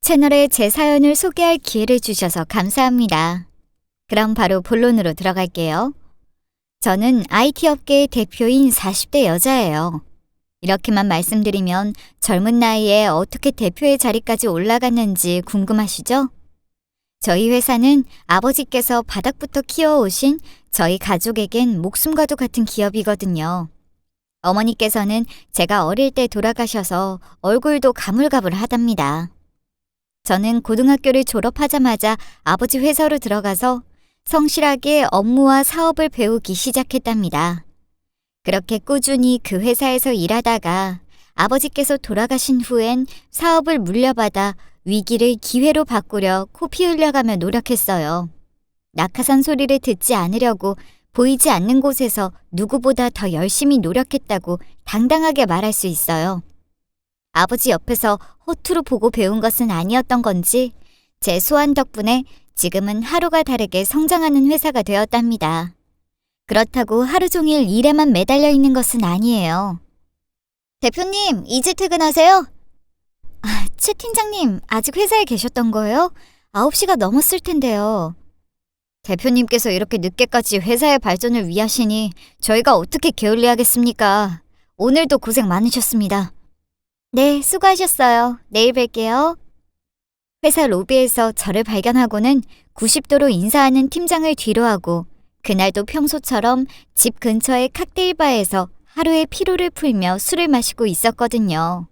채널에 제 사연을 소개할 기회를 주셔서 감사합니다. 그럼 바로 본론으로 들어갈게요. 저는 IT 업계의 대표인 40대 여자예요. 이렇게만 말씀드리면 젊은 나이에 어떻게 대표의 자리까지 올라갔는지 궁금하시죠? 저희 회사는 아버지께서 바닥부터 키워오신 저희 가족에겐 목숨과도 같은 기업이거든요. 어머니께서는 제가 어릴 때 돌아가셔서 얼굴도 가물가물하답니다. 저는 고등학교를 졸업하자마자 아버지 회사로 들어가서 성실하게 업무와 사업을 배우기 시작했답니다. 그렇게 꾸준히 그 회사에서 일하다가 아버지께서 돌아가신 후엔 사업을 물려받아 위기를 기회로 바꾸려 코피 흘려가며 노력했어요. 낙하산 소리를 듣지 않으려고 보이지 않는 곳에서 누구보다 더 열심히 노력했다고 당당하게 말할 수 있어요. 아버지 옆에서 허투루 보고 배운 것은 아니었던 건지 제 소환 덕분에 지금은 하루가 다르게 성장하는 회사가 되었답니다. 그렇다고 하루 종일 일에만 매달려 있는 것은 아니에요. 대표님, 이제 퇴근하세요? 최 팀장님, 아직 회사에 계셨던 거예요? 9시가 넘었을 텐데요. 대표님께서 이렇게 늦게까지 회사의 발전을 위하시니 저희가 어떻게 게을리하겠습니까? 오늘도 고생 많으셨습니다. 네, 수고하셨어요. 내일 뵐게요. 회사 로비에서 저를 발견하고는 90도로 인사하는 팀장을 뒤로하고 그날도 평소처럼 집 근처의 칵테일바에서 하루의 피로를 풀며 술을 마시고 있었거든요.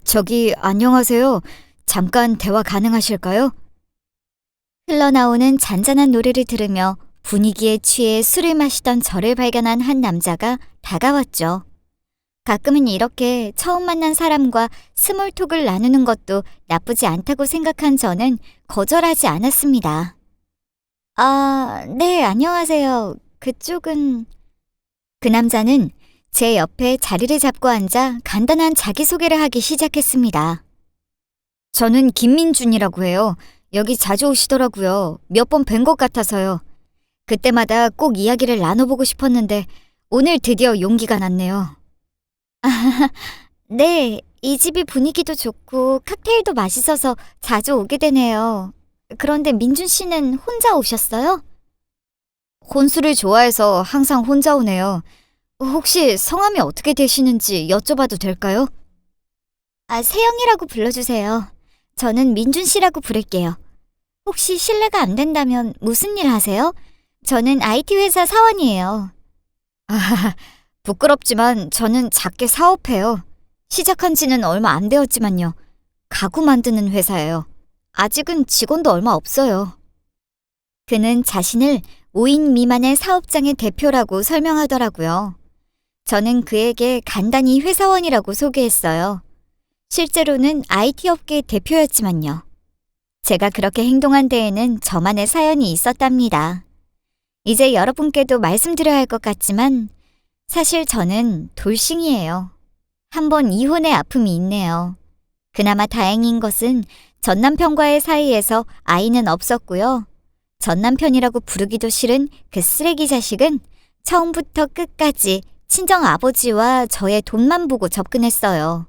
저기, 안녕하세요. 잠깐 대화 가능하실까요? 흘러나오는 잔잔한 노래를 들으며 분위기에 취해 술을 마시던 저를 발견한 한 남자가 다가왔죠. 가끔은 이렇게 처음 만난 사람과 스몰톡을 나누는 것도 나쁘지 않다고 생각한 저는 거절하지 않았습니다. 네, 안녕하세요. 그쪽은... 그 남자는 제 옆에 자리를 잡고 앉아 간단한 자기소개를 하기 시작했습니다. 저는 김민준이라고 해요. 여기 자주 오시더라고요. 몇 번 뵌 것 같아서요. 그때마다 꼭 이야기를 나눠보고 싶었는데 오늘 드디어 용기가 났네요. 네, 이 집이 분위기도 좋고 칵테일도 맛있어서 자주 오게 되네요. 그런데 민준 씨는 혼자 오셨어요? 혼술을 좋아해서 항상 혼자 오네요. 혹시 성함이 어떻게 되시는지 여쭤봐도 될까요? 세영이라고 불러주세요. 저는 민준 씨라고 부를게요. 혹시 실례가 안 된다면 무슨 일 하세요? 저는 IT 회사 사원이에요. 부끄럽지만 저는 작게 사업해요. 시작한 지는 얼마 안 되었지만요. 가구 만드는 회사예요. 아직은 직원도 얼마 없어요. 그는 자신을 5인 미만의 사업장의 대표라고 설명하더라고요. 저는 그에게 간단히 회사원이라고 소개했어요. 실제로는 IT 업계의 대표였지만요. 제가 그렇게 행동한 데에는 저만의 사연이 있었답니다. 이제 여러분께도 말씀드려야 할 것 같지만 사실 저는 돌싱이에요. 한 번 이혼의 아픔이 있네요. 그나마 다행인 것은 전남편과의 사이에서 아이는 없었고요. 전남편이라고 부르기도 싫은 그 쓰레기 자식은 처음부터 끝까지 친정 아버지와 저의 돈만 보고 접근했어요.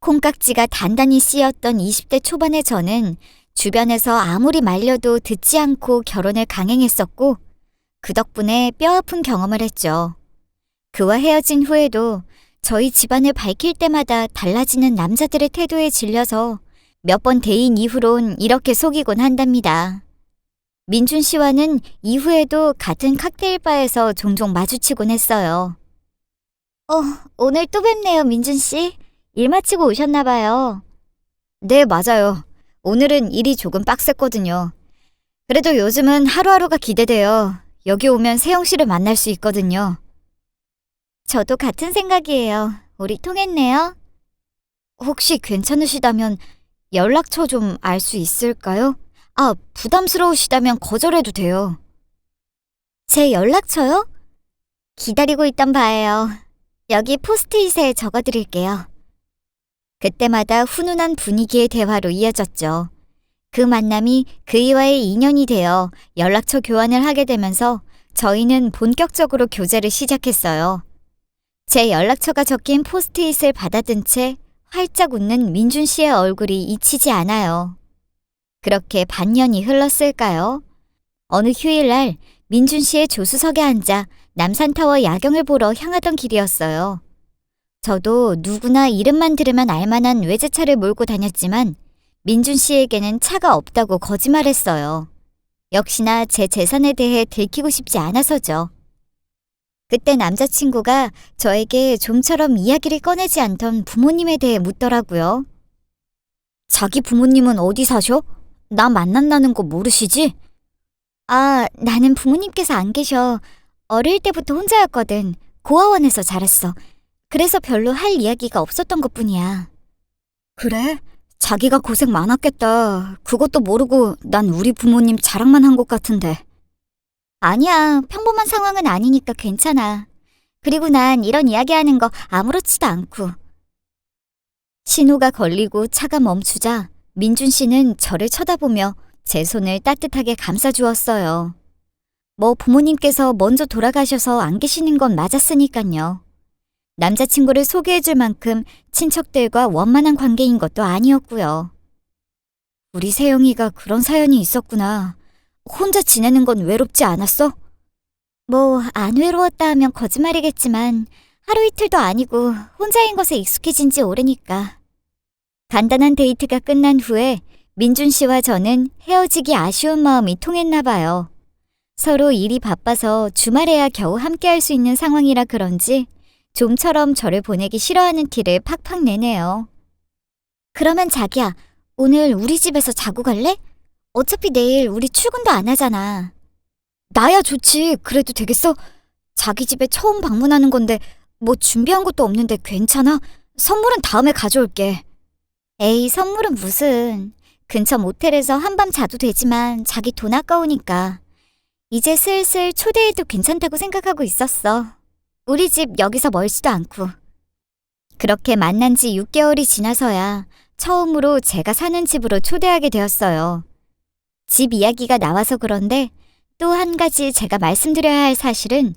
콩깍지가 단단히 씌었던 20대 초반의 저는 주변에서 아무리 말려도 듣지 않고 결혼을 강행했었고 그 덕분에 뼈아픈 경험을 했죠. 그와 헤어진 후에도 저희 집안을 밝힐 때마다 달라지는 남자들의 태도에 질려서 몇 번 대인 이후론 이렇게 속이곤 한답니다. 민준 씨와는 이후에도 같은 칵테일바에서 종종 마주치곤 했어요. 오늘 또 뵙네요, 민준 씨. 일 마치고 오셨나 봐요. 네, 맞아요. 오늘은 일이 조금 빡셌거든요. 그래도 요즘은 하루하루가 기대돼요. 여기 오면 세영 씨를 만날 수 있거든요. 저도 같은 생각이에요. 우리 통했네요. 혹시 괜찮으시다면 연락처 좀 알 수 있을까요? 부담스러우시다면 거절해도 돼요. 제 연락처요? 기다리고 있던 바예요. 여기 포스트잇에 적어드릴게요. 그때마다 훈훈한 분위기의 대화로 이어졌죠. 그 만남이 그이와의 인연이 되어 연락처 교환을 하게 되면서 저희는 본격적으로 교제를 시작했어요. 제 연락처가 적힌 포스트잇을 받아든 채 활짝 웃는 민준 씨의 얼굴이 잊히지 않아요. 그렇게 반년이 흘렀을까요? 어느 휴일날 민준 씨의 조수석에 앉아 남산타워 야경을 보러 향하던 길이었어요. 저도 누구나 이름만 들으면 알만한 외제차를 몰고 다녔지만 민준 씨에게는 차가 없다고 거짓말했어요. 역시나 제 재산에 대해 들키고 싶지 않아서죠. 그때 남자친구가 저에게 좀처럼 이야기를 꺼내지 않던 부모님에 대해 묻더라고요. 자기 부모님은 어디 사셔? 나 만난다는 거 모르시지? 아, 나는 부모님께서 안 계셔. 어릴 때부터 혼자였거든. 고아원에서 자랐어. 그래서 별로 할 이야기가 없었던 것뿐이야. 그래? 자기가 고생 많았겠다. 그것도 모르고 난 우리 부모님 자랑만 한 것 같은데. 아니야, 평범한 상황은 아니니까 괜찮아. 그리고 난 이런 이야기하는 거 아무렇지도 않고. 신호가 걸리고 차가 멈추자 민준 씨는 저를 쳐다보며 제 손을 따뜻하게 감싸주었어요. 뭐 부모님께서 먼저 돌아가셔서 안 계시는 건 맞았으니까요. 남자친구를 소개해줄 만큼 친척들과 원만한 관계인 것도 아니었고요. 우리 세영이가 그런 사연이 있었구나. 혼자 지내는 건 외롭지 않았어? 뭐 안 외로웠다 하면 거짓말이겠지만 하루 이틀도 아니고 혼자인 것에 익숙해진 지 오래니까. 간단한 데이트가 끝난 후에 민준 씨와 저는 헤어지기 아쉬운 마음이 통했나 봐요. 서로 일이 바빠서 주말에야 겨우 함께할 수 있는 상황이라 그런지 좀처럼 저를 보내기 싫어하는 티를 팍팍 내네요. 그러면 자기야, 오늘 우리 집에서 자고 갈래? 어차피 내일 우리 출근도 안 하잖아. 나야 좋지. 그래도 되겠어? 자기 집에 처음 방문하는 건데 뭐 준비한 것도 없는데 괜찮아? 선물은 다음에 가져올게. 에이, 선물은 무슨. 근처 모텔에서 한밤 자도 되지만 자기 돈 아까우니까. 이제 슬슬 초대해도 괜찮다고 생각하고 있었어. 우리 집 여기서 멀지도 않고. 그렇게 만난 지 6개월이 지나서야 처음으로 제가 사는 집으로 초대하게 되었어요. 집 이야기가 나와서 그런데 또 한 가지 제가 말씀드려야 할 사실은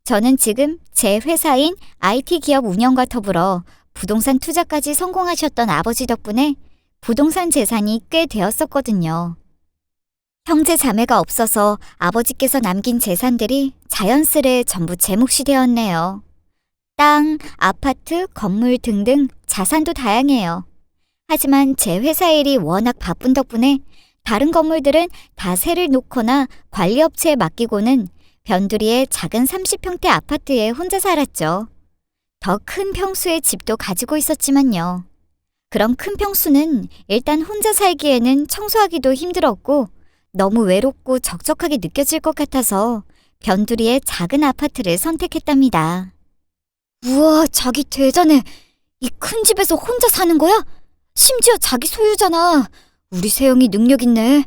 저는 지금 제 회사인 IT 기업 운영과 더불어 부동산 투자까지 성공하셨던 아버지 덕분에 부동산 재산이 꽤 되었었거든요. 형제 자매가 없어서 아버지께서 남긴 재산들이 자연스레 전부 제 몫이 되었네요. 땅, 아파트, 건물 등등 자산도 다양해요. 하지만 제 회사 일이 워낙 바쁜 덕분에 다른 건물들은 다 세를 놓거나 관리업체에 맡기고는 변두리의 작은 30평대 아파트에 혼자 살았죠. 더 큰 평수의 집도 가지고 있었지만요. 그런 큰 평수는 일단 혼자 살기에는 청소하기도 힘들었고 너무 외롭고 적적하게 느껴질 것 같아서 변두리의 작은 아파트를 선택했답니다. 우와, 자기 대단해. 이 큰 집에서 혼자 사는 거야? 심지어 자기 소유잖아. 우리 세영이 능력 있네.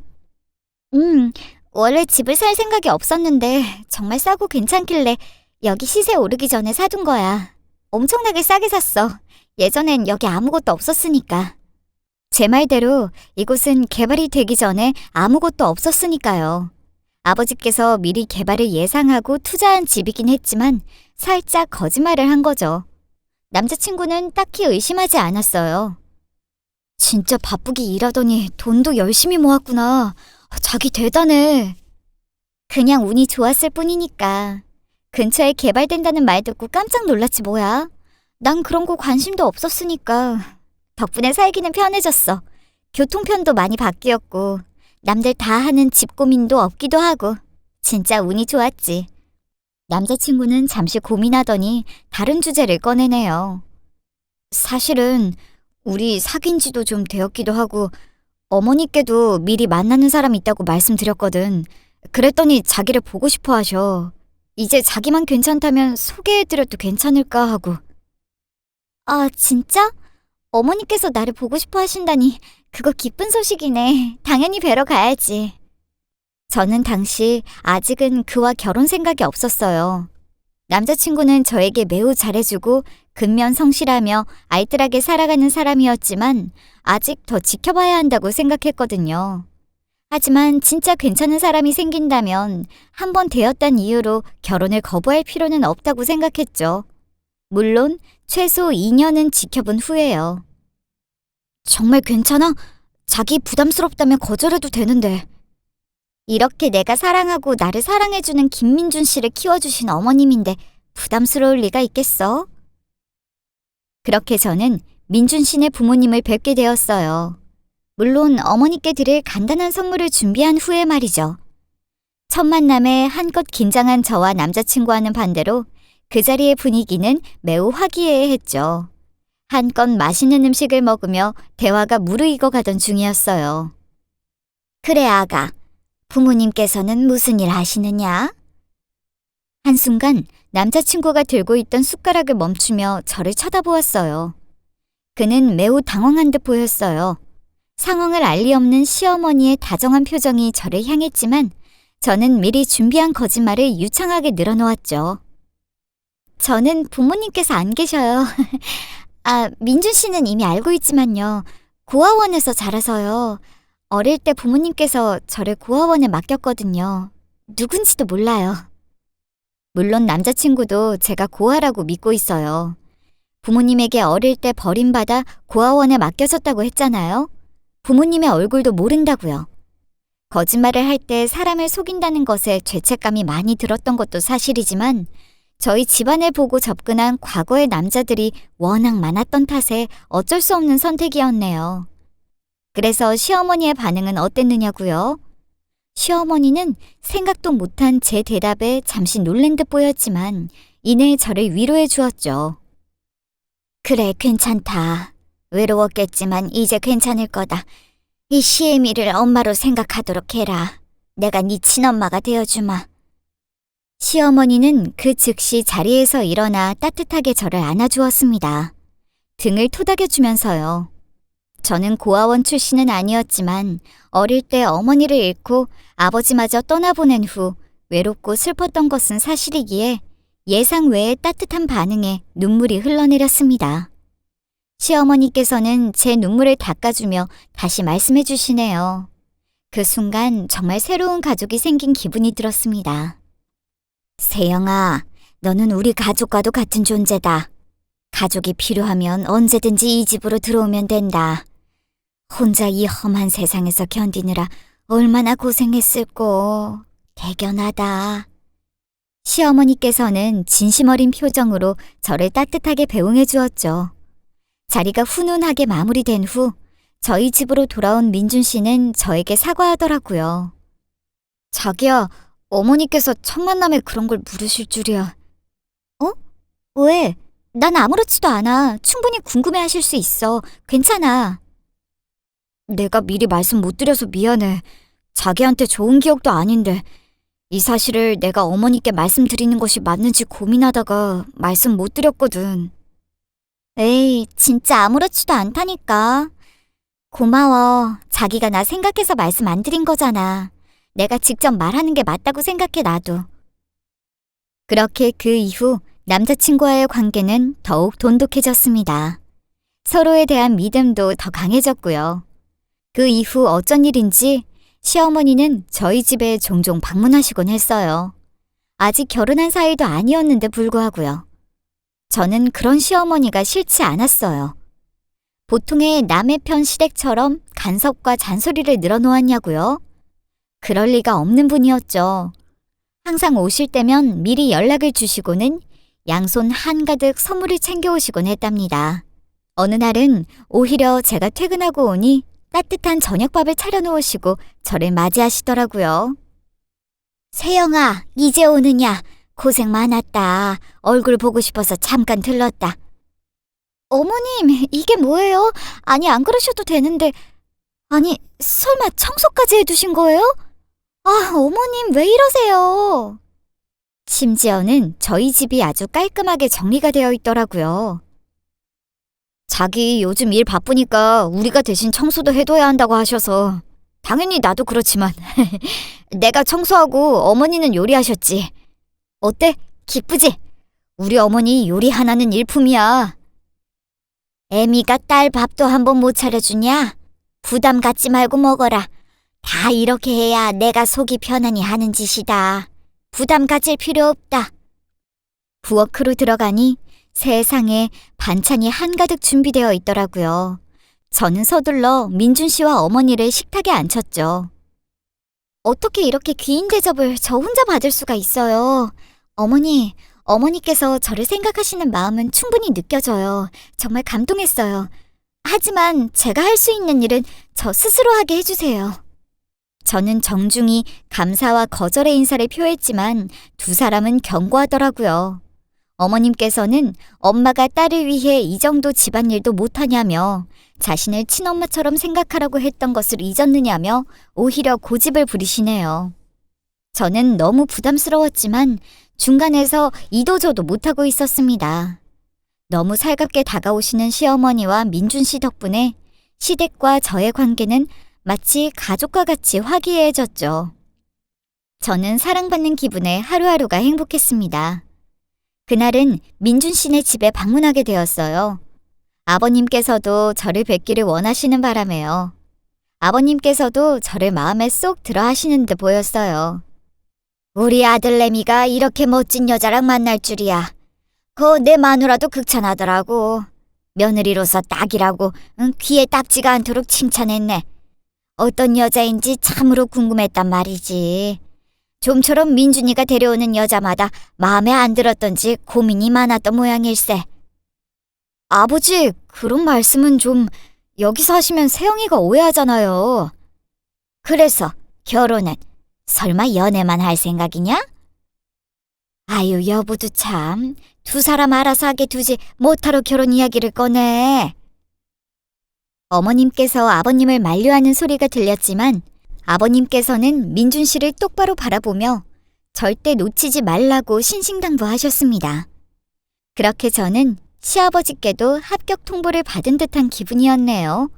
원래 집을 살 생각이 없었는데 정말 싸고 괜찮길래 여기 시세 오르기 전에 사둔 거야. 엄청나게 싸게 샀어. 예전엔 여기 아무것도 없었으니까. 제 말대로 이곳은 개발이 되기 전에 아무것도 없었으니까요. 아버지께서 미리 개발을 예상하고 투자한 집이긴 했지만 살짝 거짓말을 한 거죠. 남자친구는 딱히 의심하지 않았어요. 진짜 바쁘게 일하더니 돈도 열심히 모았구나. 자기 대단해. 그냥 운이 좋았을 뿐이니까. 근처에 개발된다는 말 듣고 깜짝 놀랐지 뭐야. 난 그런 거 관심도 없었으니까. 덕분에 살기는 편해졌어. 교통편도 많이 바뀌었고 남들 다 하는 집 고민도 없기도 하고 진짜 운이 좋았지. 남자친구는 잠시 고민하더니 다른 주제를 꺼내네요. 사실은 우리 사귄 지도 좀 되었기도 하고 어머니께도 미리 만나는 사람 있다고 말씀드렸거든. 그랬더니 자기를 보고 싶어 하셔. 이제 자기만 괜찮다면 소개해드려도 괜찮을까 하고. 아, 진짜? 어머니께서 나를 보고 싶어 하신다니 그거 기쁜 소식이네. 당연히 뵈러 가야지. 저는 당시 아직은 그와 결혼 생각이 없었어요. 남자친구는 저에게 매우 잘해주고 근면성실하며 알뜰하게 살아가는 사람이었지만 아직 더 지켜봐야 한다고 생각했거든요. 하지만 진짜 괜찮은 사람이 생긴다면 한 번 되었단 이유로 결혼을 거부할 필요는 없다고 생각했죠. 물론 최소 2년은 지켜본 후에요. 정말 괜찮아? 자기 부담스럽다면 거절해도 되는데. 이렇게 내가 사랑하고 나를 사랑해주는 김민준 씨를 키워주신 어머님인데 부담스러울 리가 있겠어? 그렇게 저는 민준 씨네 부모님을 뵙게 되었어요. 물론 어머니께 드릴 간단한 선물을 준비한 후에 말이죠. 첫 만남에 한껏 긴장한 저와 남자친구와는 반대로 그 자리의 분위기는 매우 화기애애했죠. 한껏 맛있는 음식을 먹으며 대화가 무르익어 가던 중이었어요. 그래, 아가. 부모님께서는 무슨 일 하시느냐? 한순간 남자친구가 들고 있던 숟가락을 멈추며 저를 쳐다보았어요. 그는 매우 당황한 듯 보였어요. 상황을 알 리 없는 시어머니의 다정한 표정이 저를 향했지만 저는 미리 준비한 거짓말을 유창하게 늘어놓았죠. 저는 부모님께서 안 계셔요. 민준 씨는 이미 알고 있지만요. 고아원에서 자라서요. 어릴 때 부모님께서 저를 고아원에 맡겼거든요. 누군지도 몰라요. 물론 남자친구도 제가 고아라고 믿고 있어요. 부모님에게 어릴 때 버림받아 고아원에 맡겨졌다고 했잖아요. 부모님의 얼굴도 모른다고요. 거짓말을 할 때 사람을 속인다는 것에 죄책감이 많이 들었던 것도 사실이지만 저희 집안을 보고 접근한 과거의 남자들이 워낙 많았던 탓에 어쩔 수 없는 선택이었네요. 그래서 시어머니의 반응은 어땠느냐고요? 시어머니는 생각도 못한 제 대답에 잠시 놀란 듯 보였지만 이내 저를 위로해 주었죠. 그래, 괜찮다. 외로웠겠지만 이제 괜찮을 거다. 이 시애미를 엄마로 생각하도록 해라. 내가 네 친엄마가 되어주마. 시어머니는 그 즉시 자리에서 일어나 따뜻하게 저를 안아주었습니다. 등을 토닥여주면서요. 저는 고아원 출신은 아니었지만 어릴 때 어머니를 잃고 아버지마저 떠나보낸 후 외롭고 슬펐던 것은 사실이기에 예상 외의 따뜻한 반응에 눈물이 흘러내렸습니다. 시어머니께서는 제 눈물을 닦아주며 다시 말씀해 주시네요. 그 순간 정말 새로운 가족이 생긴 기분이 들었습니다. 세영아, 너는 우리 가족과도 같은 존재다. 가족이 필요하면 언제든지 이 집으로 들어오면 된다. 혼자 이 험한 세상에서 견디느라 얼마나 고생했을꼬. 대견하다. 시어머니께서는 진심 어린 표정으로 저를 따뜻하게 배웅해 주었죠. 자리가 훈훈하게 마무리된 후 저희 집으로 돌아온 민준 씨는 저에게 사과하더라고요. 자기야, 어머니께서 첫 만남에 그런 걸 물으실 줄이야. 왜? 난 아무렇지도 않아. 충분히 궁금해하실 수 있어. 괜찮아. 내가 미리 말씀 못 드려서 미안해. 자기한테 좋은 기억도 아닌데 이 사실을 내가 어머니께 말씀드리는 것이 맞는지 고민하다가 말씀 못 드렸거든. 에이, 진짜 아무렇지도 않다니까. 고마워. 자기가 나 생각해서 말씀 안 드린 거잖아. 내가 직접 말하는 게 맞다고 생각해, 나도. 그렇게 그 이후 남자친구와의 관계는 더욱 돈독해졌습니다. 서로에 대한 믿음도 더 강해졌고요. 그 이후 어쩐 일인지 시어머니는 저희 집에 종종 방문하시곤 했어요. 아직 결혼한 사이도 아니었는데 불구하고요. 저는 그런 시어머니가 싫지 않았어요. 보통의 남의 편 시댁처럼 간섭과 잔소리를 늘어놓았냐고요? 그럴 리가 없는 분이었죠. 항상 오실 때면 미리 연락을 주시고는 양손 한가득 선물을 챙겨오시곤 했답니다. 어느 날은 오히려 제가 퇴근하고 오니 따뜻한 저녁밥을 차려놓으시고 저를 맞이하시더라고요. 세영아, 이제 오느냐? 고생 많았다. 얼굴 보고 싶어서 잠깐 들렀다. 어머님, 이게 뭐예요? 아니, 안 그러셔도 되는데. 아니, 설마 청소까지 해두신 거예요? 어머님, 왜 이러세요? 심지어는 저희 집이 아주 깔끔하게 정리가 되어 있더라고요. 자기 요즘 일 바쁘니까 우리가 대신 청소도 해둬야 한다고 하셔서 당연히 나도 그렇지만 내가 청소하고 어머니는 요리하셨지. 어때? 기쁘지? 우리 어머니 요리 하나는 일품이야. 애미가 딸 밥도 한번 못 차려주냐? 부담 갖지 말고 먹어라. 다 이렇게 해야 내가 속이 편안히 하는 짓이다. 부담 가질 필요 없다. 부엌으로 들어가니 세상에 반찬이 한가득 준비되어 있더라고요. 저는 서둘러 민준 씨와 어머니를 식탁에 앉혔죠. 어떻게 이렇게 귀인 대접을 저 혼자 받을 수가 있어요. 어머니께서 저를 생각하시는 마음은 충분히 느껴져요. 정말 감동했어요. 하지만 제가 할 수 있는 일은 저 스스로 하게 해주세요. 저는 정중히 감사와 거절의 인사를 표했지만 두 사람은 경고하더라고요. 어머님께서는 엄마가 딸을 위해 이 정도 집안일도 못하냐며 자신을 친엄마처럼 생각하라고 했던 것을 잊었느냐며 오히려 고집을 부리시네요. 저는 너무 부담스러웠지만 중간에서 이도저도 못하고 있었습니다. 너무 살갑게 다가오시는 시어머니와 민준 씨 덕분에 시댁과 저의 관계는 마치 가족과 같이 화기애애졌죠. 저는 사랑받는 기분에 하루하루가 행복했습니다. 그날은 민준 씨네 집에 방문하게 되었어요. 아버님께서도 저를 뵙기를 원하시는 바람에요. 아버님께서도 저를 마음에 쏙 들어 하시는 듯 보였어요. 우리 아들내미가 이렇게 멋진 여자랑 만날 줄이야. 내 마누라도 극찬하더라고. 며느리로서 딱이라고 귀에 딱지가 않도록 칭찬했네. 어떤 여자인지 참으로 궁금했단 말이지. 좀처럼 민준이가 데려오는 여자마다 마음에 안 들었던지 고민이 많았던 모양일세. 아버지, 그런 말씀은 좀 여기서 하시면 세영이가 오해하잖아요. 그래서 결혼은 설마 연애만 할 생각이냐? 아유, 여보도 참. 두 사람 알아서 하게 두지 못하러 결혼 이야기를 꺼내. 어머님께서 아버님을 만류하는 소리가 들렸지만 아버님께서는 민준 씨를 똑바로 바라보며 절대 놓치지 말라고 신신당부하셨습니다. 그렇게 저는 시아버지께도 합격 통보를 받은 듯한 기분이었네요.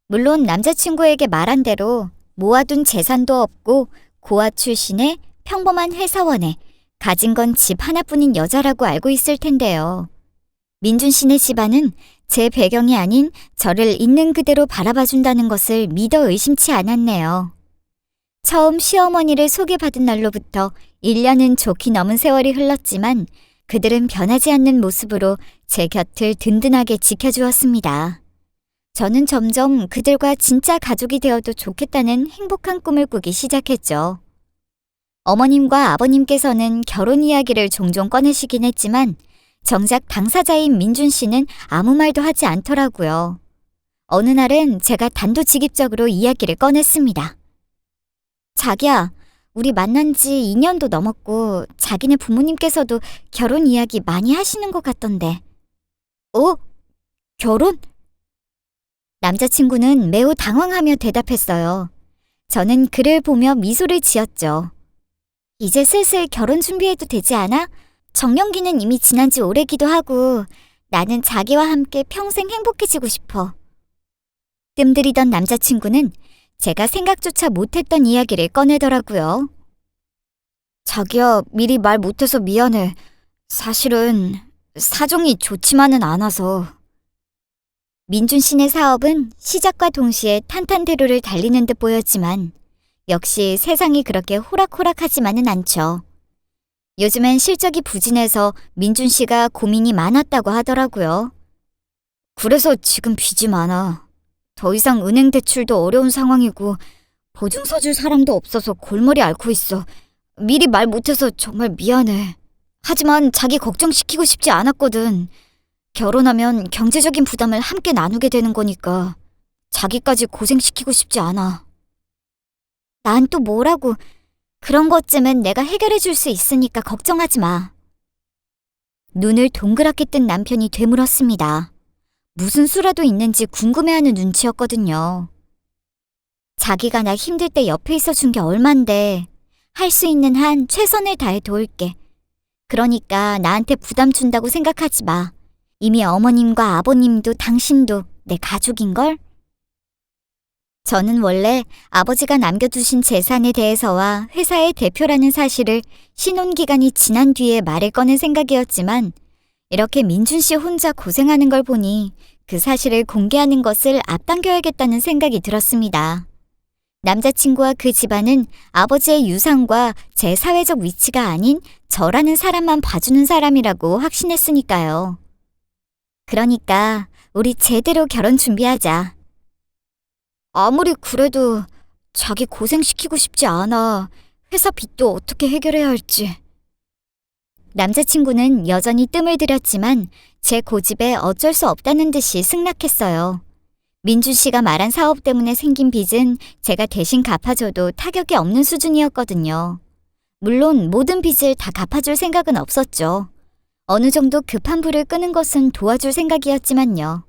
물론 남자친구에게 말한 대로 모아둔 재산도 없고 고아 출신의 평범한 회사원에 가진 건 집 하나뿐인 여자라고 알고 있을 텐데요. 민준 씨네 집안은 제 배경이 아닌 저를 있는 그대로 바라봐준다는 것을 믿어 의심치 않았네요. 처음 시어머니를 소개받은 날로부터 1년은 좋게 넘은 세월이 흘렀지만 그들은 변하지 않는 모습으로 제 곁을 든든하게 지켜주었습니다. 저는 점점 그들과 진짜 가족이 되어도 좋겠다는 행복한 꿈을 꾸기 시작했죠. 어머님과 아버님께서는 결혼 이야기를 종종 꺼내시긴 했지만 정작 당사자인 민준 씨는 아무 말도 하지 않더라고요. 어느 날은 제가 단도직입적으로 이야기를 꺼냈습니다. 자기야, 우리 만난 지 2년도 넘었고 자기네 부모님께서도 결혼 이야기 많이 하시는 것 같던데. 결혼? 남자친구는 매우 당황하며 대답했어요. 저는 그를 보며 미소를 지었죠. 이제 슬슬 결혼 준비해도 되지 않아? 정년기는 이미 지난 지 오래기도 하고 나는 자기와 함께 평생 행복해지고 싶어. 뜸들이던 남자친구는 제가 생각조차 못했던 이야기를 꺼내더라고요. 자기야, 미리 말 못해서 미안해. 사실은 사정이 좋지만은 않아서. 민준 씨네 사업은 시작과 동시에 탄탄대로를 달리는 듯 보였지만 역시 세상이 그렇게 호락호락하지만은 않죠. 요즘엔 실적이 부진해서 민준 씨가 고민이 많았다고 하더라고요. 그래서 지금 빚이 많아. 더 이상 은행 대출도 어려운 상황이고 보증 서줄 사람도 없어서 골머리 앓고 있어. 미리 말 못해서 정말 미안해. 하지만 자기 걱정시키고 싶지 않았거든. 결혼하면 경제적인 부담을 함께 나누게 되는 거니까 자기까지 고생시키고 싶지 않아. 난 또 뭐라고. 그런 것쯤은 내가 해결해 줄 수 있으니까 걱정하지 마. 눈을 동그랗게 뜬 남편이 되물었습니다. 무슨 수라도 있는지 궁금해하는 눈치였거든요. 자기가 나 힘들 때 옆에 있어준 게 얼만데 할 수 있는 한 최선을 다해 도울게. 그러니까 나한테 부담 준다고 생각하지 마. 이미 어머님과 아버님도 당신도 내 가족인걸? 저는 원래 아버지가 남겨두신 재산에 대해서와 회사의 대표라는 사실을 신혼기간이 지난 뒤에 말을 꺼낸 생각이었지만 이렇게 민준 씨 혼자 고생하는 걸 보니 그 사실을 공개하는 것을 앞당겨야겠다는 생각이 들었습니다. 남자친구와 그 집안은 아버지의 유산과 제 사회적 위치가 아닌 저라는 사람만 봐주는 사람이라고 확신했으니까요. 그러니까 우리 제대로 결혼 준비하자. 아무리 그래도 자기 고생시키고 싶지 않아. 회사 빚도 어떻게 해결해야 할지. 남자친구는 여전히 뜸을 들였지만 제 고집에 어쩔 수 없다는 듯이 승낙했어요. 민준 씨가 말한 사업 때문에 생긴 빚은 제가 대신 갚아줘도 타격이 없는 수준이었거든요. 물론 모든 빚을 다 갚아줄 생각은 없었죠. 어느 정도 급한 불을 끄는 것은 도와줄 생각이었지만요.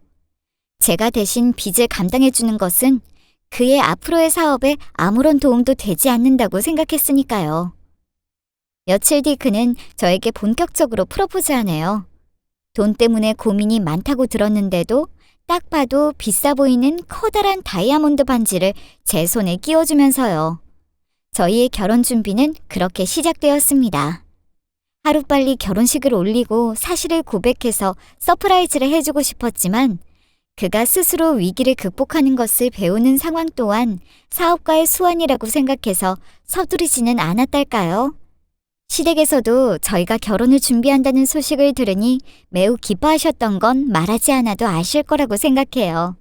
제가 대신 빚을 감당해주는 것은 그의 앞으로의 사업에 아무런 도움도 되지 않는다고 생각했으니까요. 며칠 뒤 그는 저에게 본격적으로 프로포즈하네요. 돈 때문에 고민이 많다고 들었는데도 딱 봐도 비싸 보이는 커다란 다이아몬드 반지를 제 손에 끼워주면서요. 저희의 결혼 준비는 그렇게 시작되었습니다. 하루빨리 결혼식을 올리고 사실을 고백해서 서프라이즈를 해주고 싶었지만 그가 스스로 위기를 극복하는 것을 배우는 상황 또한 사업가의 수완이라고 생각해서 서두르지는 않았달까요? 시댁에서도 저희가 결혼을 준비한다는 소식을 들으니 매우 기뻐하셨던 건 말하지 않아도 아실 거라고 생각해요.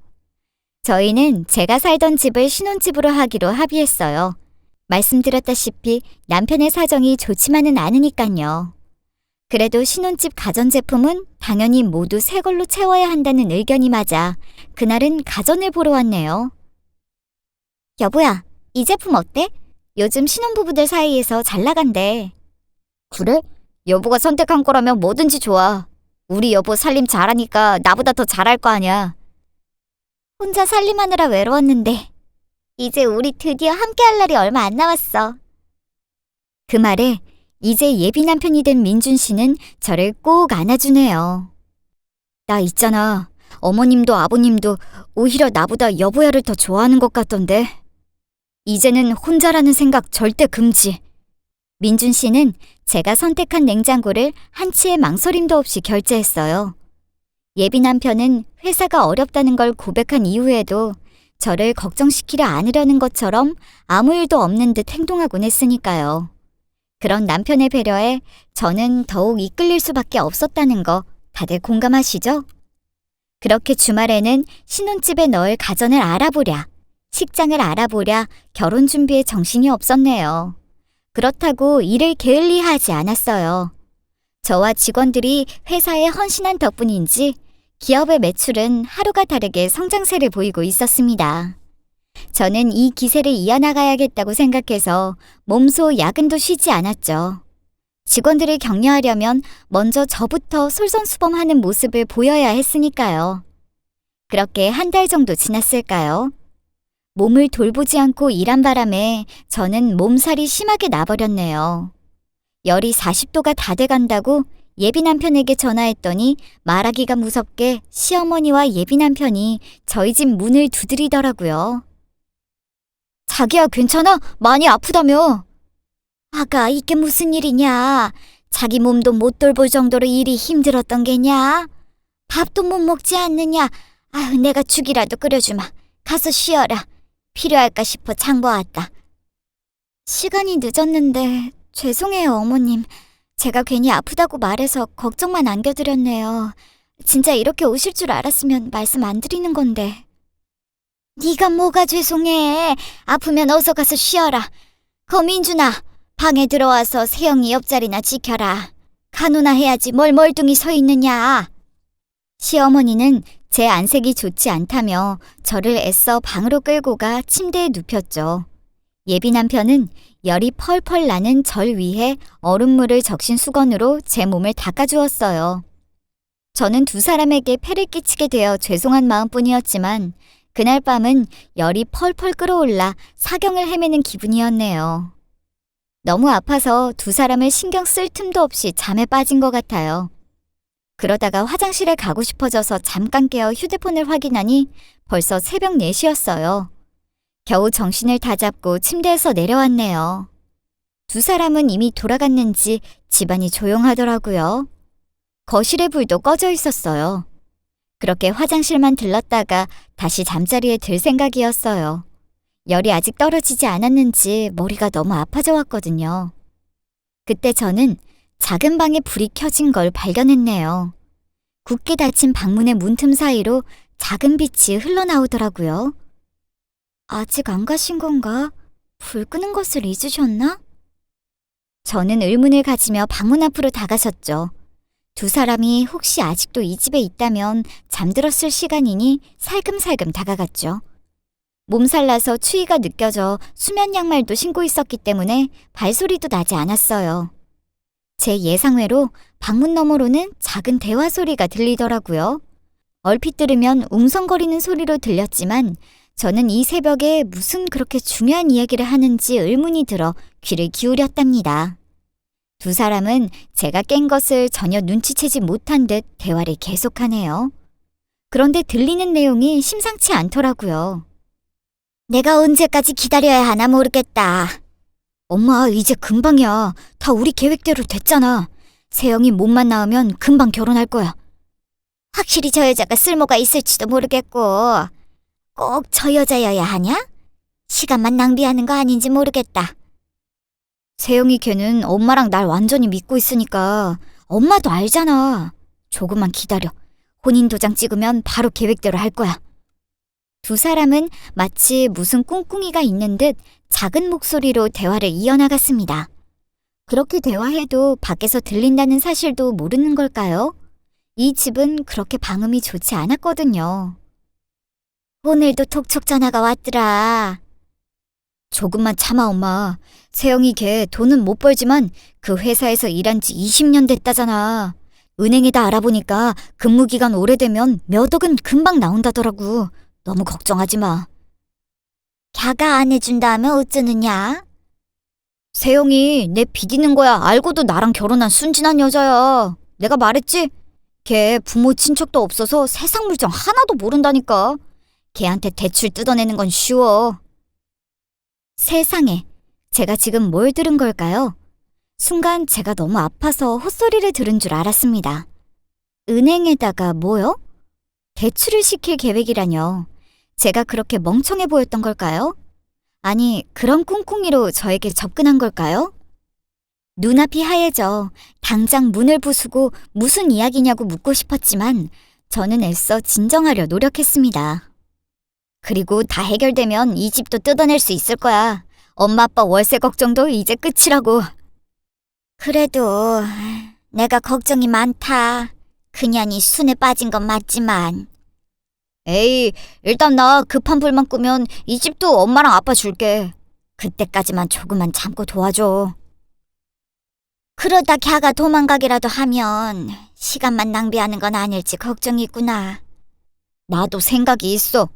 저희는 제가 살던 집을 신혼집으로 하기로 합의했어요. 말씀드렸다시피 남편의 사정이 좋지만은 않으니깐요. 그래도 신혼집 가전제품은 당연히 모두 새 걸로 채워야 한다는 의견이 맞아 그날은 가전을 보러 왔네요. 여보야, 이 제품 어때? 요즘 신혼부부들 사이에서 잘 나간대. 그래? 여보가 선택한 거라면 뭐든지 좋아. 우리 여보 살림 잘하니까 나보다 더 잘할 거 아니야. 혼자 살림하느라 외로웠는데 이제 우리 드디어 함께할 날이 얼마 안 남았어. 그 말에 이제 예비 남편이 된 민준 씨는 저를 꼭 안아주네요. 나 있잖아. 어머님도 아버님도 오히려 나보다 여보야를 더 좋아하는 것 같던데. 이제는 혼자라는 생각 절대 금지. 민준 씨는 제가 선택한 냉장고를 한치의 망설임도 없이 결제했어요. 예비 남편은 회사가 어렵다는 걸 고백한 이후에도 저를 걱정시키려 않으려는 것처럼 아무 일도 없는 듯 행동하곤 했으니까요. 그런 남편의 배려에 저는 더욱 이끌릴 수밖에 없었다는 거 다들 공감하시죠? 그렇게 주말에는 신혼집에 넣을 가전을 알아보랴, 식장을 알아보랴 결혼 준비에 정신이 없었네요. 그렇다고 일을 게을리하지 않았어요. 저와 직원들이 회사에 헌신한 덕분인지 기업의 매출은 하루가 다르게 성장세를 보이고 있었습니다. 저는 이 기세를 이어나가야겠다고 생각해서 몸소 야근도 쉬지 않았죠. 직원들을 격려하려면 먼저 저부터 솔선수범하는 모습을 보여야 했으니까요. 그렇게 한 달 정도 지났을까요? 몸을 돌보지 않고 일한 바람에 저는 몸살이 심하게 나버렸네요. 열이 40도가 다 돼간다고 예비 남편에게 전화했더니 말하기가 무섭게 시어머니와 예비 남편이 저희 집 문을 두드리더라고요. 자기야, 괜찮아? 많이 아프다며? 아가, 이게 무슨 일이냐? 자기 몸도 못 돌볼 정도로 일이 힘들었던 게냐? 밥도 못 먹지 않느냐? 아유, 내가 죽이라도 끓여주마. 가서 쉬어라. 필요할까 싶어 장보았다. 시간이 늦었는데 죄송해요, 어머님. 제가 괜히 아프다고 말해서 걱정만 안겨드렸네요. 진짜 이렇게 오실 줄 알았으면 말씀 안 드리는 건데. 네가 뭐가 죄송해. 아프면 어서 가서 쉬어라. 민준아, 방에 들어와서 세영이 옆자리나 지켜라. 간호나 해야지 뭘 멀뚱히 서 있느냐. 시어머니는 제 안색이 좋지 않다며 저를 애써 방으로 끌고 가 침대에 눕혔죠. 예비 남편은 열이 펄펄 나는 절 위에 얼음물을 적신 수건으로 제 몸을 닦아주었어요. 저는 두 사람에게 폐를 끼치게 되어 죄송한 마음뿐이었지만 그날 밤은 열이 펄펄 끓어올라 사경을 헤매는 기분이었네요. 너무 아파서 두 사람을 신경 쓸 틈도 없이 잠에 빠진 것 같아요. 그러다가 화장실에 가고 싶어져서 잠깐 깨어 휴대폰을 확인하니 벌써 새벽 4시였어요. 겨우 정신을 다잡고 침대에서 내려왔네요. 두 사람은 이미 돌아갔는지 집안이 조용하더라고요. 거실의 불도 꺼져 있었어요. 그렇게 화장실만 들렀다가 다시 잠자리에 들 생각이었어요. 열이 아직 떨어지지 않았는지 머리가 너무 아파져 왔거든요. 그때 저는 작은 방에 불이 켜진 걸 발견했네요. 굳게 닫힌 방문의 문틈 사이로 작은 빛이 흘러나오더라고요. 아직 안 가신 건가? 불 끄는 것을 잊으셨나? 저는 의문을 가지며 방문 앞으로 다가섰죠. 두 사람이 혹시 아직도 이 집에 있다면 잠들었을 시간이니 살금살금 다가갔죠. 몸살나서 추위가 느껴져 수면 양말도 신고 있었기 때문에 발소리도 나지 않았어요. 제 예상외로 방문 너머로는 작은 대화 소리가 들리더라고요. 얼핏 들으면 웅성거리는 소리로 들렸지만 저는 이 새벽에 무슨 그렇게 중요한 이야기를 하는지 의문이 들어 귀를 기울였답니다. 두 사람은 제가 깬 것을 전혀 눈치채지 못한 듯 대화를 계속하네요. 그런데 들리는 내용이 심상치 않더라고요. 내가 언제까지 기다려야 하나 모르겠다. 엄마, 이제 금방이야. 다 우리 계획대로 됐잖아. 세영이 몸만 나으면 금방 결혼할 거야. 확실히 저 여자가 쓸모가 있을지도 모르겠고 꼭 저 여자여야 하냐? 시간만 낭비하는 거 아닌지 모르겠다. 세영이 걔는 엄마랑 날 완전히 믿고 있으니까 엄마도 알잖아. 조금만 기다려. 혼인도장 찍으면 바로 계획대로 할 거야. 두 사람은 마치 무슨 꿍꿍이가 있는 듯 작은 목소리로 대화를 이어나갔습니다. 그렇게 대화해도 밖에서 들린다는 사실도 모르는 걸까요? 이 집은 그렇게 방음이 좋지 않았거든요. 오늘도 톡촉 전화가 왔더라. 조금만 참아, 엄마. 세영이 걔 돈은 못 벌지만 그 회사에서 일한 지 20년 됐다잖아. 은행에다 알아보니까 근무기간 오래되면 몇 억은 금방 나온다더라고. 너무 걱정하지 마. 걔가 안 해준다면 어쩌느냐? 세영이 내 비디는 거야. 알고도 나랑 결혼한 순진한 여자야. 내가 말했지? 걔 부모 친척도 없어서 세상 물정 하나도 모른다니까. 걔한테 대출 뜯어내는 건 쉬워. 세상에, 제가 지금 뭘 들은 걸까요? 순간 제가 너무 아파서 헛소리를 들은 줄 알았습니다. 은행에다가 뭐요? 대출을 시킬 계획이라뇨. 제가 그렇게 멍청해 보였던 걸까요? 아니, 그런 꿍꿍이로 저에게 접근한 걸까요? 눈앞이 하얘져 당장 문을 부수고 무슨 이야기냐고 묻고 싶었지만 저는 애써 진정하려 노력했습니다. 그리고 다 해결되면 이 집도 뜯어낼 수 있을 거야. 엄마 아빠 월세 걱정도 이제 끝이라고. 그래도 내가 걱정이 많다. 그년이 순에 빠진 건 맞지만. 에이, 일단 나 급한 불만 끄면 이 집도 엄마랑 아빠 줄게. 그때까지만 조금만 참고 도와줘. 그러다 걔가 도망가기라도 하면 시간만 낭비하는 건 아닐지 걱정이구나. 나도 생각이 있어.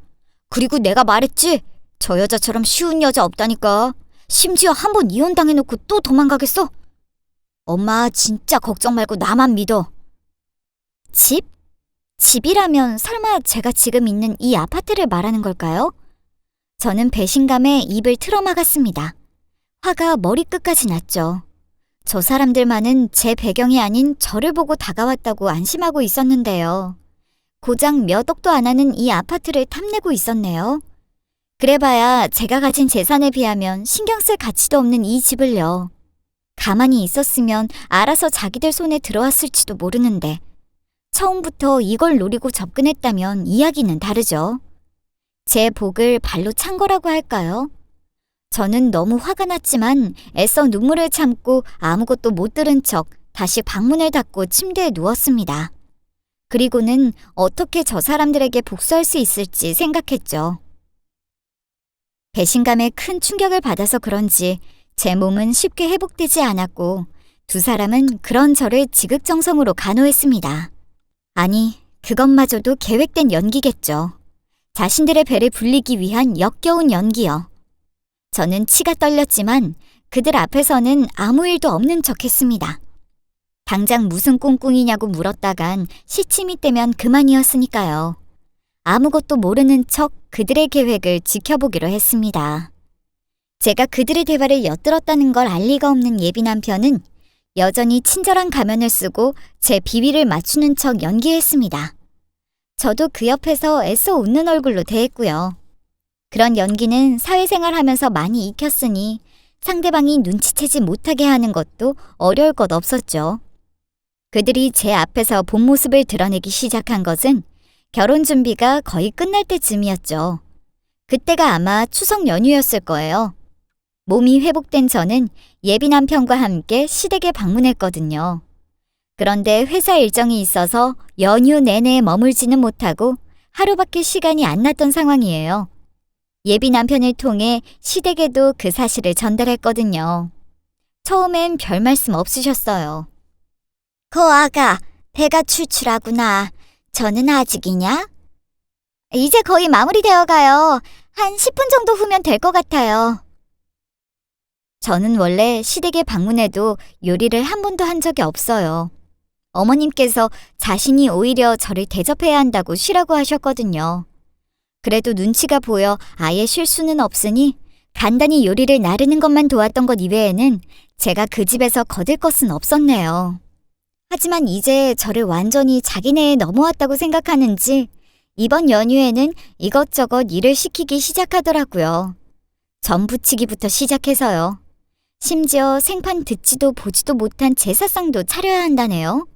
그리고 내가 말했지? 저 여자처럼 쉬운 여자 없다니까. 심지어 한 번 이혼당해놓고 또 도망가겠어? 엄마 진짜 걱정 말고 나만 믿어. 집? 집이라면 설마 제가 지금 있는 이 아파트를 말하는 걸까요? 저는 배신감에 입을 틀어막았습니다. 화가 머리끝까지 났죠. 저 사람들만은 제 배경이 아닌 저를 보고 다가왔다고 안심하고 있었는데요. 고작 몇 억도 안 하는 이 아파트를 탐내고 있었네요. 그래봐야 제가 가진 재산에 비하면 신경 쓸 가치도 없는 이 집을요. 가만히 있었으면 알아서 자기들 손에 들어왔을지도 모르는데 처음부터 이걸 노리고 접근했다면 이야기는 다르죠. 제 복을 발로 찬 거라고 할까요? 저는 너무 화가 났지만 애써 눈물을 참고 아무것도 못 들은 척 다시 방문을 닫고 침대에 누웠습니다. 그리고는 어떻게 저 사람들에게 복수할 수 있을지 생각했죠. 배신감에 큰 충격을 받아서 그런지 제 몸은 쉽게 회복되지 않았고 두 사람은 그런 저를 지극정성으로 간호했습니다. 아니, 그것마저도 계획된 연기겠죠. 자신들의 배를 불리기 위한 역겨운 연기요. 저는 치가 떨렸지만 그들 앞에서는 아무 일도 없는 척했습니다. 당장 무슨 꿍꿍이냐고 물었다간 시침이 떼면 그만이었으니까요. 아무것도 모르는 척 그들의 계획을 지켜보기로 했습니다. 제가 그들의 대화를 엿들었다는 걸 알 리가 없는 예비 남편은 여전히 친절한 가면을 쓰고 제 비위를 맞추는 척 연기했습니다. 저도 그 옆에서 애써 웃는 얼굴로 대했고요. 그런 연기는 사회생활하면서 많이 익혔으니 상대방이 눈치채지 못하게 하는 것도 어려울 것 없었죠. 그들이 제 앞에서 본 모습을 드러내기 시작한 것은 결혼 준비가 거의 끝날 때쯤이었죠. 그때가 아마 추석 연휴였을 거예요. 몸이 회복된 저는 예비 남편과 함께 시댁에 방문했거든요. 그런데 회사 일정이 있어서 연휴 내내 머물지는 못하고 하루밖에 시간이 안 났던 상황이에요. 예비 남편을 통해 시댁에도 그 사실을 전달했거든요. 처음엔 별 말씀 없으셨어요. 그 아가, 배가 출출하구나. 저는 아직이냐? 이제 거의 마무리되어 가요. 한 10분 정도 후면 될 것 같아요. 저는 원래 시댁에 방문해도 요리를 한 번도 한 적이 없어요. 어머님께서 자신이 오히려 저를 대접해야 한다고 쉬라고 하셨거든요. 그래도 눈치가 보여 아예 쉴 수는 없으니 간단히 요리를 나르는 것만 도왔던 것 이외에는 제가 그 집에서 거들 것은 없었네요. 하지만 이제 저를 완전히 자기네에 넘어왔다고 생각하는지 이번 연휴에는 이것저것 일을 시키기 시작하더라고요. 전 부치기부터 시작해서요. 심지어 생판 듣지도 보지도 못한 제사상도 차려야 한다네요.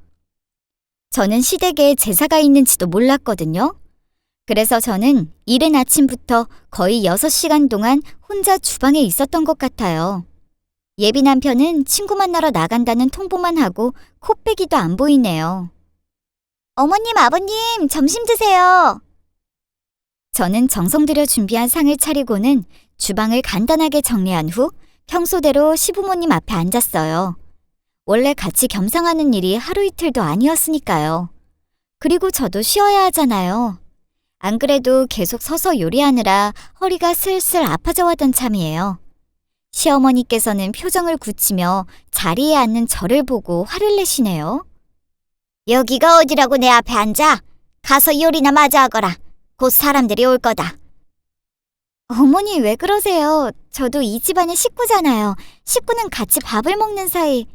저는 시댁에 제사가 있는지도 몰랐거든요. 그래서 저는 이른 아침부터 거의 6시간 동안 혼자 주방에 있었던 것 같아요. 예비 남편은 친구 만나러 나간다는 통보만 하고 코빼기도 안 보이네요. 어머님, 아버님, 점심 드세요. 저는 정성 들여 준비한 상을 차리고는 주방을 간단하게 정리한 후 평소대로 시부모님 앞에 앉았어요. 원래 같이 겸상하는 일이 하루 이틀도 아니었으니까요. 그리고 저도 쉬어야 하잖아요. 안 그래도 계속 서서 요리하느라 허리가 슬슬 아파져 왔던 참이에요. 시어머니께서는 표정을 굳히며 자리에 앉는 저를 보고 화를 내시네요. 여기가 어디라고 내 앞에 앉아? 가서 요리나 마저 하거라. 곧 사람들이 올 거다. 어머니 왜 그러세요? 저도 이 집안의 식구잖아요. 식구는 같이 밥을 먹는 사이.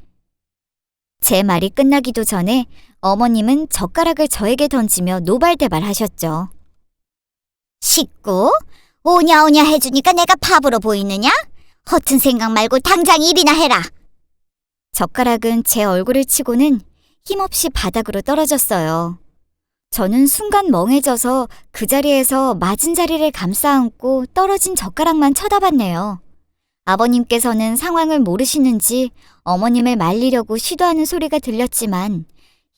제 말이 끝나기도 전에 어머님은 젓가락을 저에게 던지며 노발대발하셨죠. 식구? 오냐오냐 해주니까 내가 밥으로 보이느냐? 허튼 생각 말고 당장 일이나 해라. 젓가락은 제 얼굴을 치고는 힘없이 바닥으로 떨어졌어요. 저는 순간 멍해져서 그 자리에서 맞은 자리를 감싸 안고 떨어진 젓가락만 쳐다봤네요. 아버님께서는 상황을 모르시는지 어머님을 말리려고 시도하는 소리가 들렸지만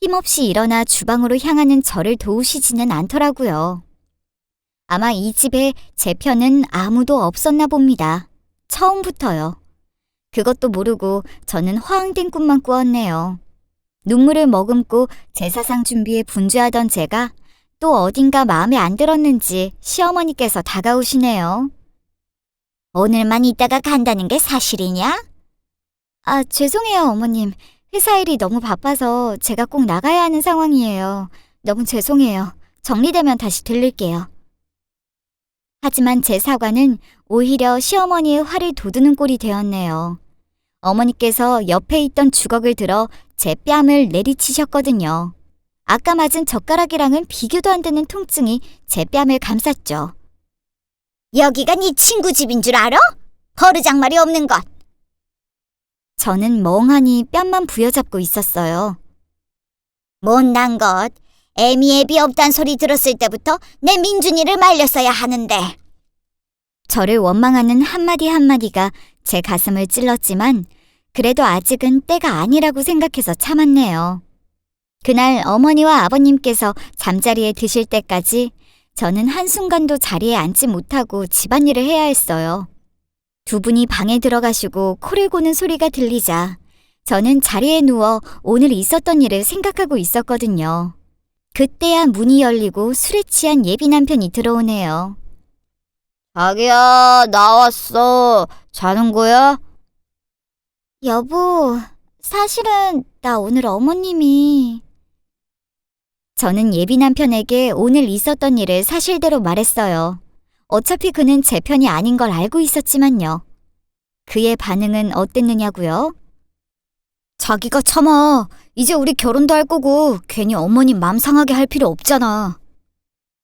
힘없이 일어나 주방으로 향하는 저를 도우시지는 않더라고요. 아마 이 집에 제 편은 아무도 없었나 봅니다. 처음부터요. 그것도 모르고 저는 화응된 꿈만 꾸었네요. 눈물을 머금고 제사상 준비에 분주하던 제가 또 어딘가 마음에 안 들었는지 시어머니께서 다가오시네요. 오늘만 있다가 간다는 게 사실이냐? 아, 죄송해요, 어머님. 회사 일이 너무 바빠서 제가 꼭 나가야 하는 상황이에요. 너무 죄송해요. 정리되면 다시 들릴게요. 하지만 제 사과는 오히려 시어머니의 화를 돋우는 꼴이 되었네요. 어머니께서 옆에 있던 주걱을 들어 제 뺨을 내리치셨거든요. 아까 맞은 젓가락이랑은 비교도 안 되는 통증이 제 뺨을 감쌌죠. 여기가 네 친구 집인 줄 알아? 버르장말이 없는 것. 저는 멍하니 뺨만 부여잡고 있었어요. 못난 것. 애미애비 없단 소리 들었을 때부터 내 민준이를 말렸어야 하는데. 저를 원망하는 한마디 한마디가 제 가슴을 찔렀지만 그래도 아직은 때가 아니라고 생각해서 참았네요. 그날 어머니와 아버님께서 잠자리에 드실 때까지 저는 한순간도 자리에 앉지 못하고 집안일을 해야 했어요. 두 분이 방에 들어가시고 코를 고는 소리가 들리자 저는 자리에 누워 오늘 있었던 일을 생각하고 있었거든요. 그때야 문이 열리고 술에 취한 예비 남편이 들어오네요. 자기야, 나왔어. 자는 거야? 여보, 사실은 나 오늘 어머님이... 저는 예비 남편에게 오늘 있었던 일을 사실대로 말했어요. 어차피 그는 제 편이 아닌 걸 알고 있었지만요. 그의 반응은 어땠느냐고요? 자기가 참아. 이제 우리 결혼도 할 거고 괜히 어머님 맘 상하게 할 필요 없잖아.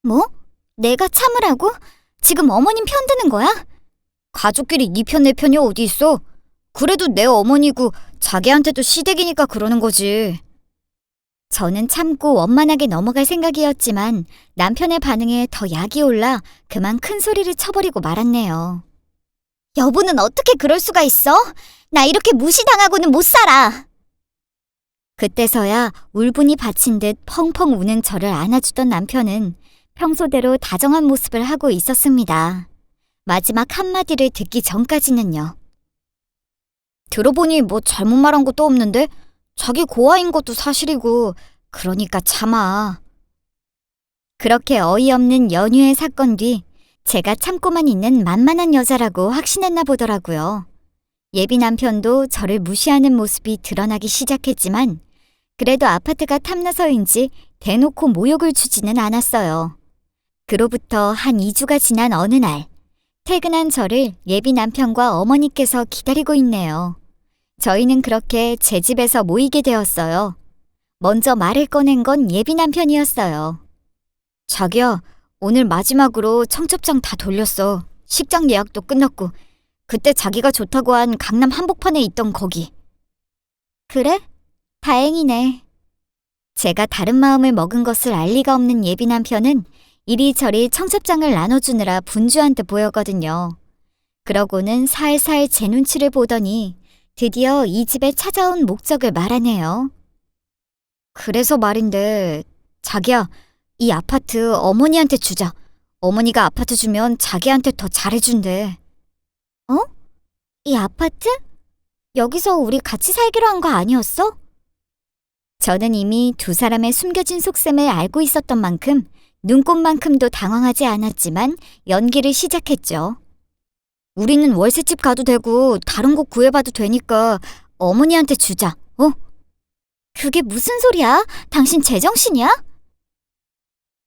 뭐? 내가 참으라고? 지금 어머님 편 드는 거야? 가족끼리 네 편 내 편이 어디 있어? 그래도 내 어머니고 자기한테도 시댁이니까 그러는 거지. 저는 참고 원만하게 넘어갈 생각이었지만 남편의 반응에 더 약이 올라 그만 큰 소리를 쳐버리고 말았네요. 여보는 어떻게 그럴 수가 있어? 나 이렇게 무시당하고는 못 살아. 그때서야 울분이 받친 듯 펑펑 우는 저를 안아주던 남편은 평소대로 다정한 모습을 하고 있었습니다. 마지막 한마디를 듣기 전까지는요. 들어보니 뭐 잘못 말한 것도 없는데 자기 고아인 것도 사실이고 그러니까 참아. 그렇게 어이없는 연유의 사건 뒤 제가 참고만 있는 만만한 여자라고 확신했나 보더라고요. 예비 남편도 저를 무시하는 모습이 드러나기 시작했지만 그래도 아파트가 탐나서인지 대놓고 모욕을 주지는 않았어요. 그로부터 한 2주가 지난 어느 날 퇴근한 저를 예비 남편과 어머니께서 기다리고 있네요. 저희는 그렇게 제 집에서 모이게 되었어요. 먼저 말을 꺼낸 건 예비 남편이었어요. 자기야, 오늘 마지막으로 청첩장 다 돌렸어. 식장 예약도 끝났고 그때 자기가 좋다고 한 강남 한복판에 있던 거기. 그래? 다행이네. 제가 다른 마음을 먹은 것을 알 리가 없는 예비 남편은 이리저리 청첩장을 나눠주느라 분주한 듯 보였거든요. 그러고는 살살 제 눈치를 보더니 드디어 이 집에 찾아온 목적을 말하네요. 그래서 말인데, 자기야, 이 아파트 어머니한테 주자. 어머니가 아파트 주면 자기한테 더 잘해준대. 어? 이 아파트? 여기서 우리 같이 살기로 한 거 아니었어? 저는 이미 두 사람의 숨겨진 속셈을 알고 있었던 만큼 눈꽃만큼도 당황하지 않았지만 연기를 시작했죠. 우리는 월세집 가도 되고 다른 곳 구해봐도 되니까 어머니한테 주자, 어? 그게 무슨 소리야? 당신 제정신이야?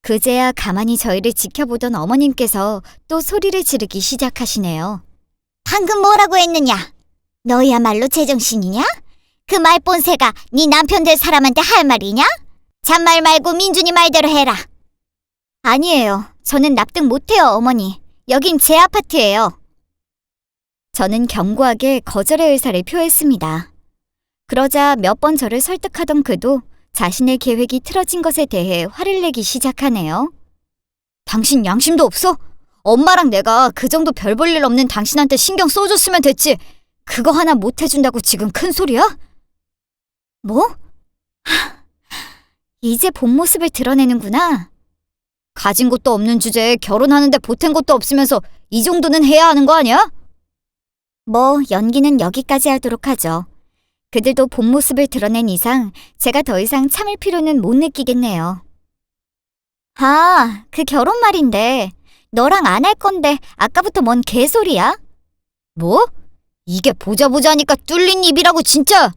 그제야 가만히 저희를 지켜보던 어머님께서 또 소리를 지르기 시작하시네요. 방금 뭐라고 했느냐? 너야말로 제정신이냐? 그 말본새가 네 남편 될 사람한테 할 말이냐? 잔말 말고 민준이 말대로 해라. 아니에요. 저는 납득 못해요, 어머니. 여긴 제 아파트예요. 저는 견고하게 거절의 의사를 표했습니다. 그러자 몇 번 저를 설득하던 그도 자신의 계획이 틀어진 것에 대해 화를 내기 시작하네요. 당신 양심도 없어? 엄마랑 내가 그 정도 별 볼 일 없는 당신한테 신경 써줬으면 됐지. 그거 하나 못 해준다고 지금 큰 소리야? 뭐? 이제 본 모습을 드러내는구나. 가진 것도 없는 주제에 결혼하는데 보탠 것도 없으면서 이 정도는 해야 하는 거 아니야? 뭐 연기는 여기까지 하도록 하죠. 그들도 본 모습을 드러낸 이상 제가 더 이상 참을 필요는 못 느끼겠네요. 아, 그 결혼 말인데 너랑 안 할 건데 아까부터 뭔 개소리야? 뭐? 이게 보자 하니까 뚫린 입이라고 진짜!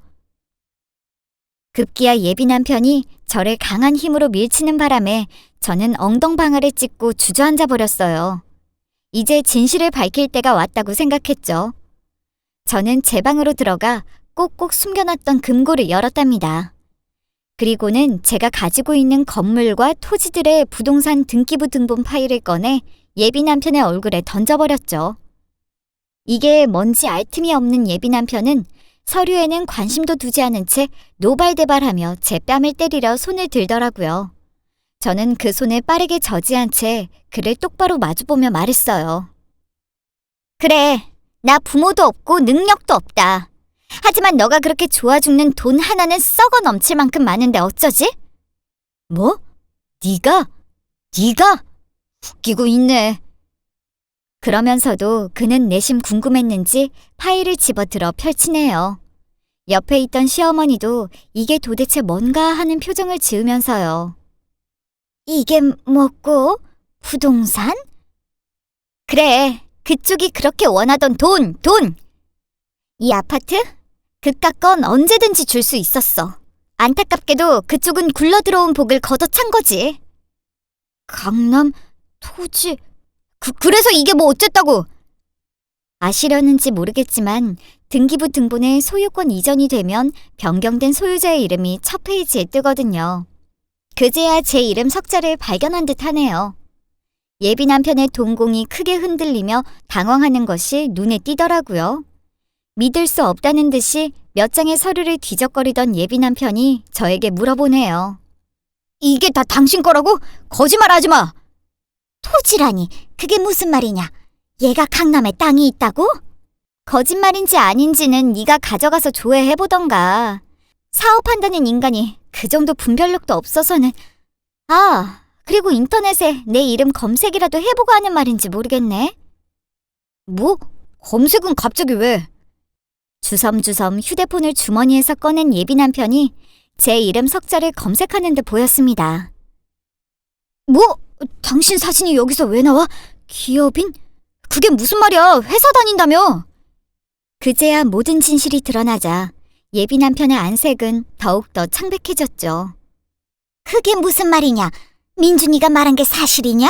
급기야 예비 남편이 저를 강한 힘으로 밀치는 바람에 저는 엉덩방아를 찢고 주저앉아 버렸어요. 이제 진실을 밝힐 때가 왔다고 생각했죠. 저는 제 방으로 들어가 꼭꼭 숨겨놨던 금고를 열었답니다. 그리고는 제가 가지고 있는 건물과 토지들의 부동산 등기부 등본 파일을 꺼내 예비 남편의 얼굴에 던져버렸죠. 이게 뭔지 알 틈이 없는 예비 남편은 서류에는 관심도 두지 않은 채 노발대발하며 제 뺨을 때리려 손을 들더라고요. 저는 그 손을 빠르게 저지한 채 그를 똑바로 마주보며 말했어요. 그래, 나 부모도 없고 능력도 없다. 하지만 너가 그렇게 좋아 죽는 돈 하나는 썩어 넘칠 만큼 많은데 어쩌지? 뭐? 네가? 웃기고 있네. 그러면서도 그는 내심 궁금했는지 파일을 집어들어 펼치네요. 옆에 있던 시어머니도 이게 도대체 뭔가 하는 표정을 지으면서요. 이게 뭐고? 부동산? 그래, 그쪽이 그렇게 원하던 돈! 이 아파트? 그깟 건 언제든지 줄 수 있었어. 안타깝게도 그쪽은 굴러들어온 복을 걷어찬 거지. 강남? 토지? 그래서 이게 뭐 어쨌다고? 아시려는지 모르겠지만 등기부 등본에 소유권 이전이 되면 변경된 소유자의 이름이 첫 페이지에 뜨거든요. 그제야 제 이름 석자를 발견한 듯 하네요. 예비 남편의 동공이 크게 흔들리며 당황하는 것이 눈에 띄더라고요. 믿을 수 없다는 듯이 몇 장의 서류를 뒤적거리던 예비 남편이 저에게 물어보네요. 이게 다 당신 거라고? 거짓말하지 마! 토지라니, 그게 무슨 말이냐? 얘가 강남에 땅이 있다고? 거짓말인지 아닌지는 네가 가져가서 조회해보던가. 사업한다는 인간이 그 정도 분별력도 없어서는. 아, 그리고 인터넷에 내 이름 검색이라도 해보고 하는 말인지 모르겠네. 뭐? 검색은 갑자기 왜? 주섬주섬 휴대폰을 주머니에서 꺼낸 예비 남편이 제 이름 석자를 검색하는 듯 보였습니다. 뭐? 당신 사진이 여기서 왜 나와? 기업인? 그게 무슨 말이야? 회사 다닌다며? 그제야 모든 진실이 드러나자 예비 남편의 안색은 더욱더 창백해졌죠. 그게 무슨 말이냐? 민준이가 말한 게 사실이냐?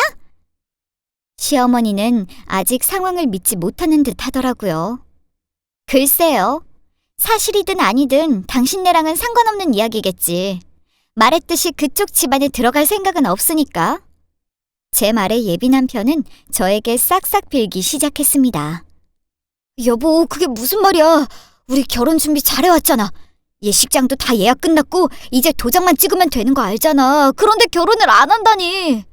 시어머니는 아직 상황을 믿지 못하는 듯 하더라고요. 글쎄요. 사실이든 아니든 당신네랑은 상관없는 이야기겠지. 말했듯이 그쪽 집안에 들어갈 생각은 없으니까. 제 말에 예비 남편은 저에게 싹싹 빌기 시작했습니다. 여보, 그게 무슨 말이야? 우리 결혼 준비 잘해왔잖아. 예식장도 다 예약 끝났고 이제 도장만 찍으면 되는 거 알잖아. 그런데 결혼을 안 한다니.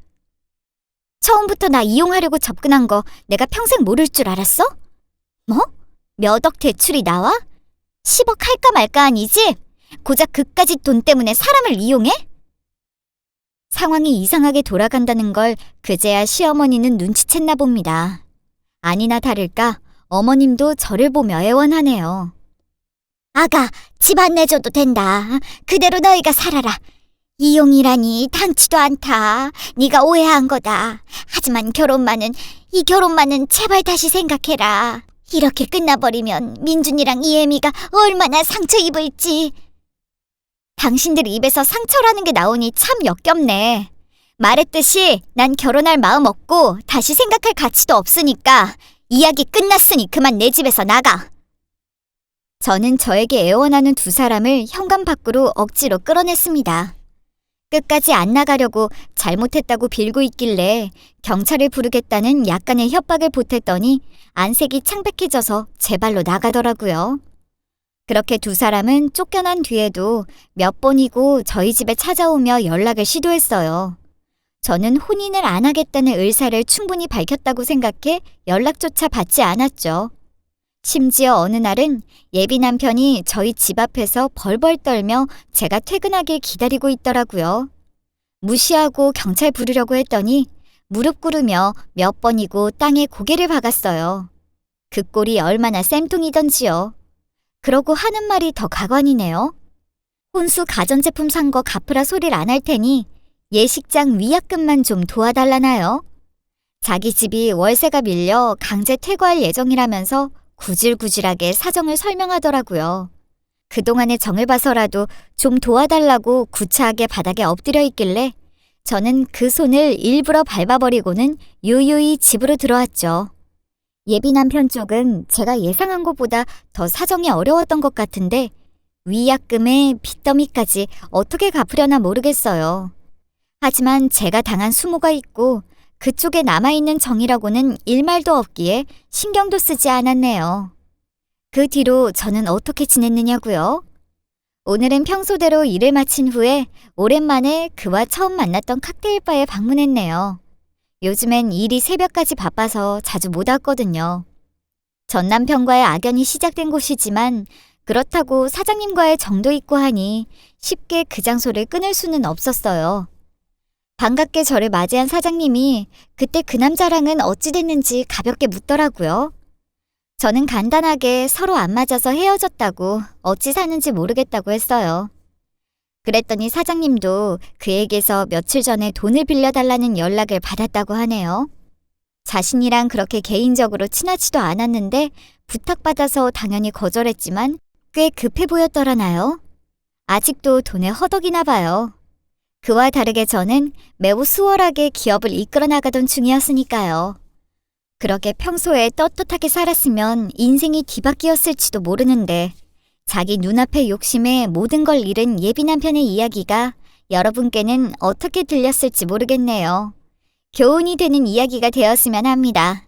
처음부터 나 이용하려고 접근한 거 내가 평생 모를 줄 알았어? 뭐? 몇 억 대출이 나와? 10억 할까 말까 아니지? 고작 그까짓 돈 때문에 사람을 이용해? 상황이 이상하게 돌아간다는 걸 그제야 시어머니는 눈치챘나 봅니다. 아니나 다를까 어머님도 저를 보며 애원하네요. 아가, 집 안 내줘도 된다. 그대로 너희가 살아라. 이용이라니 당치도 않다. 네가 오해한 거다. 하지만 이 결혼만은 제발 다시 생각해라. 이렇게 끝나버리면 민준이랑 이애미가 얼마나 상처 입을지. 당신들 입에서 상처라는 게 나오니 참 역겹네. 말했듯이 난 결혼할 마음 없고 다시 생각할 가치도 없으니까 이야기 끝났으니 그만 내 집에서 나가. 저는 저에게 애원하는 두 사람을 현관 밖으로 억지로 끌어냈습니다. 끝까지 안 나가려고 잘못했다고 빌고 있길래 경찰을 부르겠다는 약간의 협박을 보탰더니 안색이 창백해져서 제 발로 나가더라고요. 그렇게 두 사람은 쫓겨난 뒤에도 몇 번이고 저희 집에 찾아오며 연락을 시도했어요. 저는 혼인을 안 하겠다는 의사를 충분히 밝혔다고 생각해 연락조차 받지 않았죠. 심지어 어느 날은 예비 남편이 저희 집 앞에서 벌벌 떨며 제가 퇴근하길 기다리고 있더라고요. 무시하고 경찰 부르려고 했더니 무릎 꿇으며 몇 번이고 땅에 고개를 박았어요. 그 꼴이 얼마나 쌤통이던지요. 그러고 하는 말이 더 가관이네요. 혼수 가전제품 산 거 갚으라 소리를 안 할 테니 예식장 위약금만 좀 도와달라나요? 자기 집이 월세가 밀려 강제 퇴거할 예정이라면서 구질구질하게 사정을 설명하더라고요. 그동안의 정을 봐서라도 좀 도와달라고 구차하게 바닥에 엎드려 있길래 저는 그 손을 일부러 밟아버리고는 유유히 집으로 들어왔죠. 예비 남편 쪽은 제가 예상한 것보다 더 사정이 어려웠던 것 같은데 위약금에 빚더미까지 어떻게 갚으려나 모르겠어요. 하지만 제가 당한 수모가 있고 그쪽에 남아있는 정이라고는 일말도 없기에 신경도 쓰지 않았네요. 그 뒤로 저는 어떻게 지냈느냐고요? 오늘은 평소대로 일을 마친 후에 오랜만에 그와 처음 만났던 칵테일바에 방문했네요. 요즘엔 일이 새벽까지 바빠서 자주 못 왔거든요. 전 남편과의 악연이 시작된 곳이지만 그렇다고 사장님과의 정도 있고 하니 쉽게 그 장소를 끊을 수는 없었어요. 반갑게 저를 맞이한 사장님이 그때 그 남자랑은 어찌 됐는지 가볍게 묻더라고요. 저는 간단하게 서로 안 맞아서 헤어졌다고 어찌 사는지 모르겠다고 했어요. 그랬더니 사장님도 그에게서 며칠 전에 돈을 빌려달라는 연락을 받았다고 하네요. 자신이랑 그렇게 개인적으로 친하지도 않았는데 부탁받아서 당연히 거절했지만 꽤 급해 보였더라나요? 아직도 돈에 허덕이나 봐요. 그와 다르게 저는 매우 수월하게 기업을 이끌어 나가던 중이었으니까요. 그렇게 평소에 떳떳하게 살았으면 인생이 뒤바뀌었을지도 모르는데 자기 눈앞의 욕심에 모든 걸 잃은 예비 남편의 이야기가 여러분께는 어떻게 들렸을지 모르겠네요. 교훈이 되는 이야기가 되었으면 합니다.